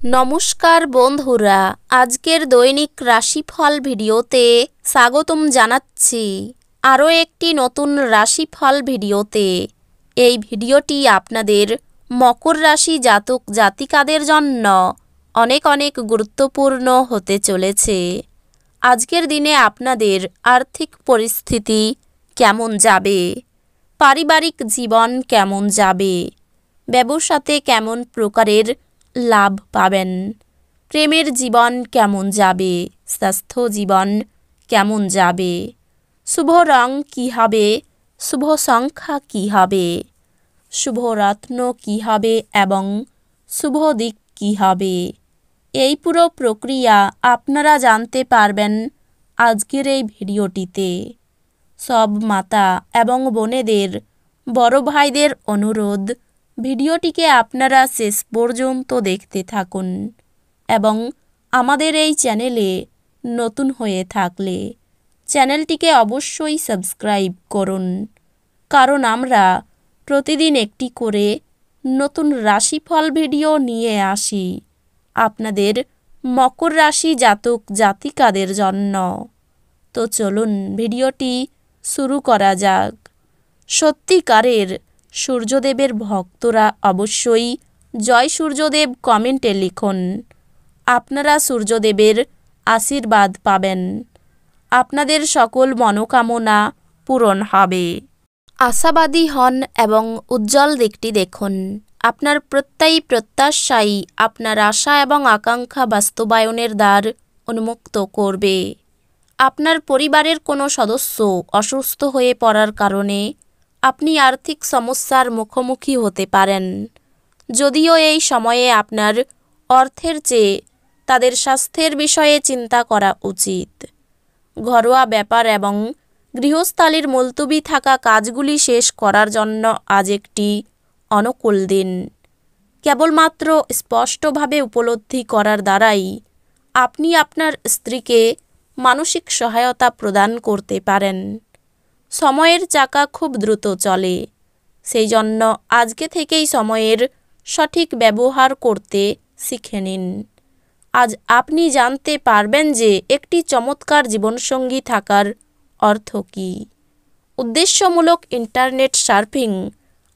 নমস্কার বন্ধুরা, আজকের দৈনিক রাশিফল ভিডিওতে স্বাগতম জানাচ্ছি। আরও একটি নতুন রাশিফল ভিডিওতে। এই ভিডিওটি আপনাদের মকর রাশি জাতক জাতিকাদের জন্য অনেক অনেক গুরুত্বপূর্ণ হতে চলেছে। আজকের দিনে আপনাদের আর্থিক পরিস্থিতি কেমন যাবে, পারিবারিক জীবন কেমন যাবে, ব্যবসাতে কেমন প্রকারের লাভ পাবেন, প্রেমের জীবন কেমন যাবে, স্বাস্থ্য জীবন কেমন যাবে, শুভ রং কী হবে, শুভ সংখ্যা কী হবে, শুভ রত্ন কী হবে এবং শুভ দিক কী হবে, এই পুরো প্রক্রিয়া আপনারা জানতে পারবেন আজকের এই ভিডিওটিতে। সব মাতা এবং বোনেদের, বড় ভাইদের অনুরোধ, ভিডিওটিকে আপনারা শেষ পর্যন্ত দেখতে থাকুন এবং আমাদের এই চ্যানেলে নতুন হয়ে থাকলে চ্যানেলটিকে অবশ্যই সাবস্ক্রাইব করুন, কারণ আমরা প্রতিদিন একটি করে নতুন রাশিফল ভিডিও নিয়ে আসি আপনাদের মকর রাশি জাতক জাতিকাদের জন্য। তো চলুন ভিডিওটি শুরু করা যাক। সত্যিকারের সূর্যদেবের ভক্তরা অবশ্যই জয় সূর্যদেব কমেন্টে লিখুন। আপনারা সূর্যদেবের আশীর্বাদ পাবেন, আপনাদের সকল মনোকামনা পূরণ হবে। আশাবাদী হন এবং উজ্জ্বল দিকটি দেখুন। আপনার প্রত্যয়ী প্রত্যাশাই আপনার আশা এবং আকাঙ্ক্ষা বাস্তবায়নের দ্বার উন্মুক্ত করবে। আপনার পরিবারের কোনো সদস্য অসুস্থ হয়ে পড়ার কারণে আপনি আর্থিক সমস্যার মুখোমুখি হতে পারেন। যদিও এই সময়ে আপনার অর্থের চেয়ে তাদের স্বাস্থ্যের বিষয়ে চিন্তা করা উচিত। ঘরোয়া ব্যাপার এবং গৃহস্থালির মুলতবি থাকা কাজগুলি শেষ করার জন্য আজ একটি অনুকূল দিন। কেবলমাত্র স্পষ্টভাবে উপলব্ধি করার দ্বারাই আপনি আপনার স্ত্রীকে মানসিক সহায়তা প্রদান করতে পারেন। সময়ের চাকা খুব দ্রুত চলে, সেই জন্য আজকে থেকেই সময়ের সঠিক ব্যবহার করতে শিখে নিন। আজ আপনি জানতে পারবেন যে একটি চমৎকার জীবনসঙ্গী থাকার অর্থ কী। উদ্দেশ্যমূলক ইন্টারনেট সার্ফিং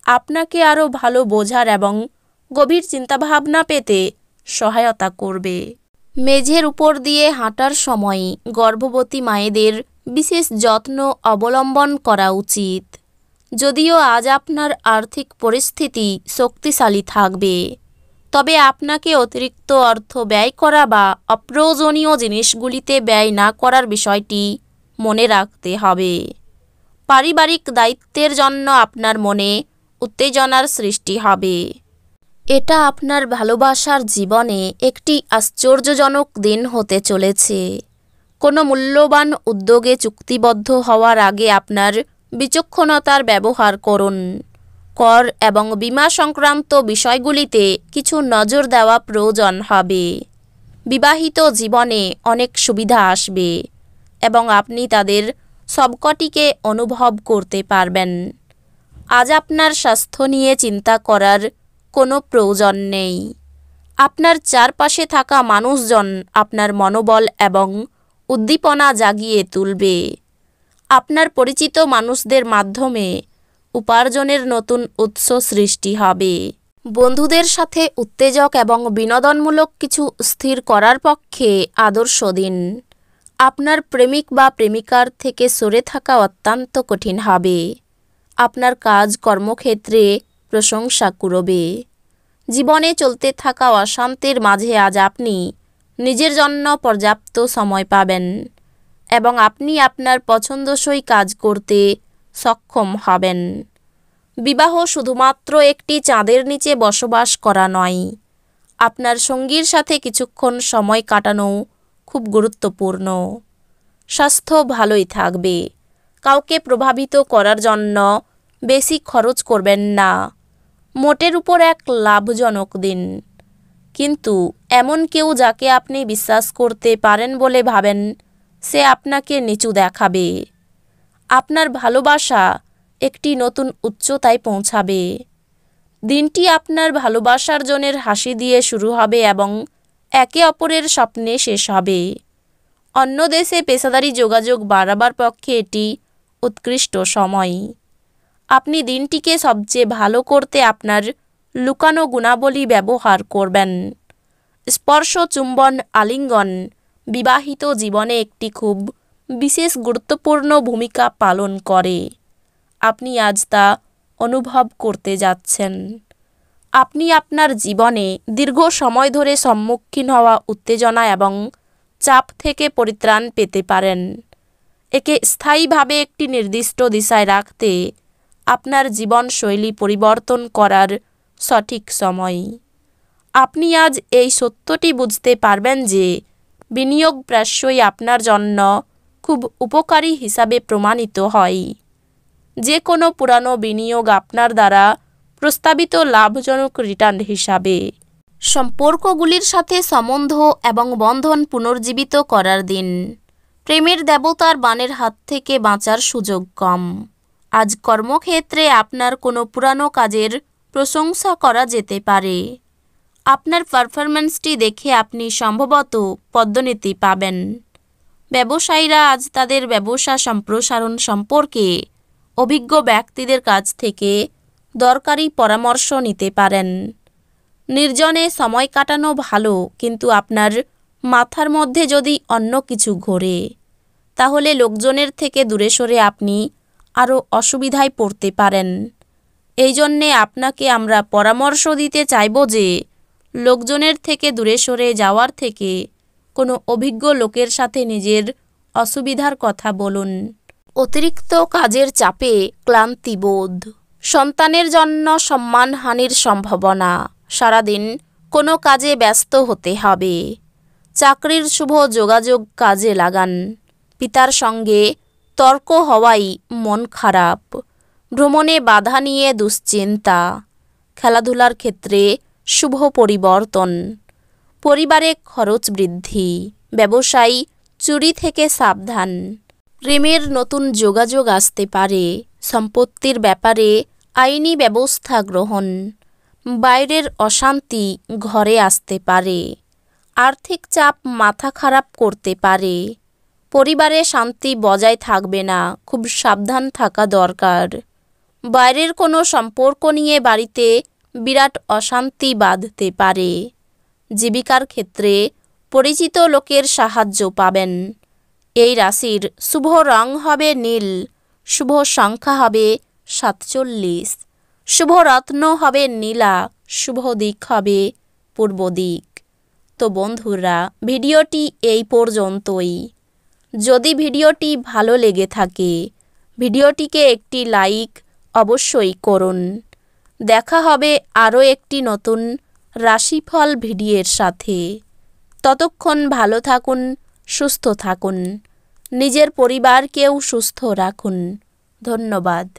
আপনাকে আরও ভালো বোঝার এবং গভীর চিন্তাভাবনা পেতে সহায়তা করবে। মেঝের উপর দিয়ে হাঁটার সময় গর্ভবতী মায়েদের বিশেষ যত্ন অবলম্বন করা উচিত। যদিও আজ আপনার আর্থিক পরিস্থিতি শক্তিশালী থাকবে, তবে আপনাকে অতিরিক্ত অর্থ ব্যয় করা বা অপ্রয়োজনীয় জিনিসগুলিতে ব্যয় না করার বিষয়টি মনে রাখতে হবে। পারিবারিক দায়িত্বের জন্য আপনার মনে উত্তেজনার সৃষ্টি হবে। এটা আপনার ভালোবাসার জীবনে একটি আশ্চর্যজনক দিন হতে চলেছে। কোনো মূল্যবান উদ্যোগে চুক্তিবদ্ধ হওয়ার আগে আপনার বিচক্ষণতার ব্যবহার করুন। কর এবং বীমা সংক্রান্ত বিষয়গুলিতে কিছু নজর দেওয়া প্রয়োজন হবে। বিবাহিত জীবনে অনেক সুবিধা আসবে এবং আপনি তাদের সবকটিকে অনুভব করতে পারবেন। আজ আপনার স্বাস্থ্য নিয়ে চিন্তা করার কোনো প্রয়োজন নেই। আপনার চারপাশে থাকা মানুষজন আপনার মনোবল এবং উদ্দীপনা জাগিয়ে তুলবে। আপনার পরিচিত মানুষদের মাধ্যমে উপার্জনের নতুন উৎস সৃষ্টি হবে। বন্ধুদের সাথে উত্তেজক এবং বিনোদনমূলক কিছু স্থির করার পক্ষে আদর্শ দিন। আপনার প্রেমিক বা প্রেমিকার থেকে সরে থাকা অত্যন্ত কঠিন হবে। আপনার কাজ কর্মক্ষেত্রে প্রশংসা কুড়বে। জীবনে চলতে থাকা অশান্তির মাঝে আজ আপনি নিজের জন্য পর্যাপ্ত সময় পাবেন এবং আপনি আপনার পছন্দসই কাজ করতে সক্ষম হবেন। বিবাহ শুধুমাত্র একটি চাঁদের নিচে বসবাস করা নয়, আপনার সঙ্গীর সাথে কিছুক্ষণ সময় কাটানো খুব গুরুত্বপূর্ণ। স্বাস্থ্য ভালোই থাকবে। কাউকে প্রভাবিত করার জন্য বেশি খরচ করবেন না। মোটের উপর এক লাভজনক দিন, কিন্তু এমন কেউ যাকে আপনি বিশ্বাস করতে পারেন বলে ভাবেন সে আপনাকে নিচু দেখাবে। আপনার ভালোবাসা একটি নতুন উচ্চতায় পৌঁছাবে। দিনটি আপনার ভালোবাসার জনের হাসি দিয়ে শুরু হবে এবং একে অপরের স্বপ্নে শেষ হবে। অন্য দেশে পেশাদারি যোগাযোগ বাড়াবার পক্ষে এটি উৎকৃষ্ট সময়। আপনি দিনটিকে সবচেয়ে ভালো করতে আপনার লুকানো গুণাবলী ব্যবহার করবেন। স্পর্শ, চুম্বন, আলিঙ্গন বিবাহিত জীবনে একটি খুব বিশেষ গুরুত্বপূর্ণ ভূমিকা পালন করে। আপনি আজ তা অনুভব করতে যাচ্ছেন। আপনি আপনার জীবনে দীর্ঘ সময় ধরে সম্মুখীন হওয়া উত্তেজনা এবং চাপ থেকে পরিত্রাণ পেতে পারেন। একে স্থায়ীভাবে একটি নির্দিষ্ট দিশায় রাখতে আপনার জীবনশৈলী পরিবর্তন করার সঠিক সময়। আপনি আজ এই সত্যটি বুঝতে পারবেন যে বিনিয়োগ প্রায়শই আপনার জন্য খুব উপকারী হিসাবে প্রমাণিত হয়। যে কোনো পুরানো বিনিয়োগ আপনার দ্বারা প্রস্তাবিত লাভজনক রিটার্ন হিসাবে। সম্পর্কগুলির সাথে সম্বন্ধ এবং বন্ধন পুনর্জীবিত করার দিন। প্রেমের দেবতার বাণের হাত থেকে বাঁচার সুযোগ কম। আজ কর্মক্ষেত্রে আপনার কোনো পুরানো কাজের প্রশংসা করা যেতে পারে। আপনার পারফরম্যান্সটি দেখে আপনি সম্ভবত পদোন্নতি পাবেন। ব্যবসায়ীরা আজ তাদের ব্যবসা সম্প্রসারণ সম্পর্কে অভিজ্ঞ ব্যক্তিদের কাছ থেকে দরকারি পরামর্শ নিতে পারেন। নির্জনে সময় কাটানো ভালো, কিন্তু আপনার মাথার মধ্যে যদি অন্য কিছু ঘোরে, তাহলে লোকজনের থেকে দূরে সরে আপনি আরও অসুবিধায় পড়তে পারেন। এই জন্যে আপনাকে আমরা পরামর্শ দিতে চাইব যে লোকজনের থেকে দূরে সরে যাওয়ার থেকে কোনো অভিজ্ঞ লোকের সাথে নিজের অসুবিধার কথা বলুন। অতিরিক্ত কাজের চাপে ক্লান্তিবোধ। সন্তানের জন্য সম্মানহানির সম্ভাবনা। সারাদিন কোনো কাজে ব্যস্ত হতে হবে। চাকরির শুভ যোগাযোগ কাজে লাগান। পিতার সঙ্গে তর্ক হওয়ায় মন খারাপ। ভ্রমণে বাধা নিয়ে দুশ্চিন্তা। খেলাধুলার ক্ষেত্রে শুভ পরিবর্তন। পরিবারে খরচ বৃদ্ধি। ব্যবসায়ী চুরি থেকে সাবধান। প্রেমের নতুন যোগাযোগ আসতে পারে। সম্পত্তির ব্যাপারে আইনি ব্যবস্থা গ্রহণ। বাইরের অশান্তি ঘরে আসতে পারে। আর্থিক চাপ মাথা খারাপ করতে পারে। পরিবারে শান্তি বজায় থাকবে না, খুব সাবধান থাকা দরকার। বাইরের কোনো সম্পর্ক নিয়ে বাড়িতে বিরাট অশান্তি বাঁধতে পারে। জীবিকার ক্ষেত্রে পরিচিত লোকের সাহায্য পাবেন। এই রাশির শুভ রং হবে নীল। শুভ সংখ্যা হবে 47। শুভ রত্ন হবে নীলা। শুভ দিক হবে পূর্ব দিক। তো বন্ধুরা, ভিডিওটি এই পর্যন্তই। যদি ভিডিওটি ভালো লেগে থাকে, ভিডিওটিকে একটি লাইক অবশ্যই করুন। দেখা হবে আরও একটি নতুন রাশিফল ভিডিওর সাথে। ততক্ষণ ভালো থাকুন, সুস্থ থাকুন, নিজের পরিবারকেও সুস্থ রাখুন। ধন্যবাদ।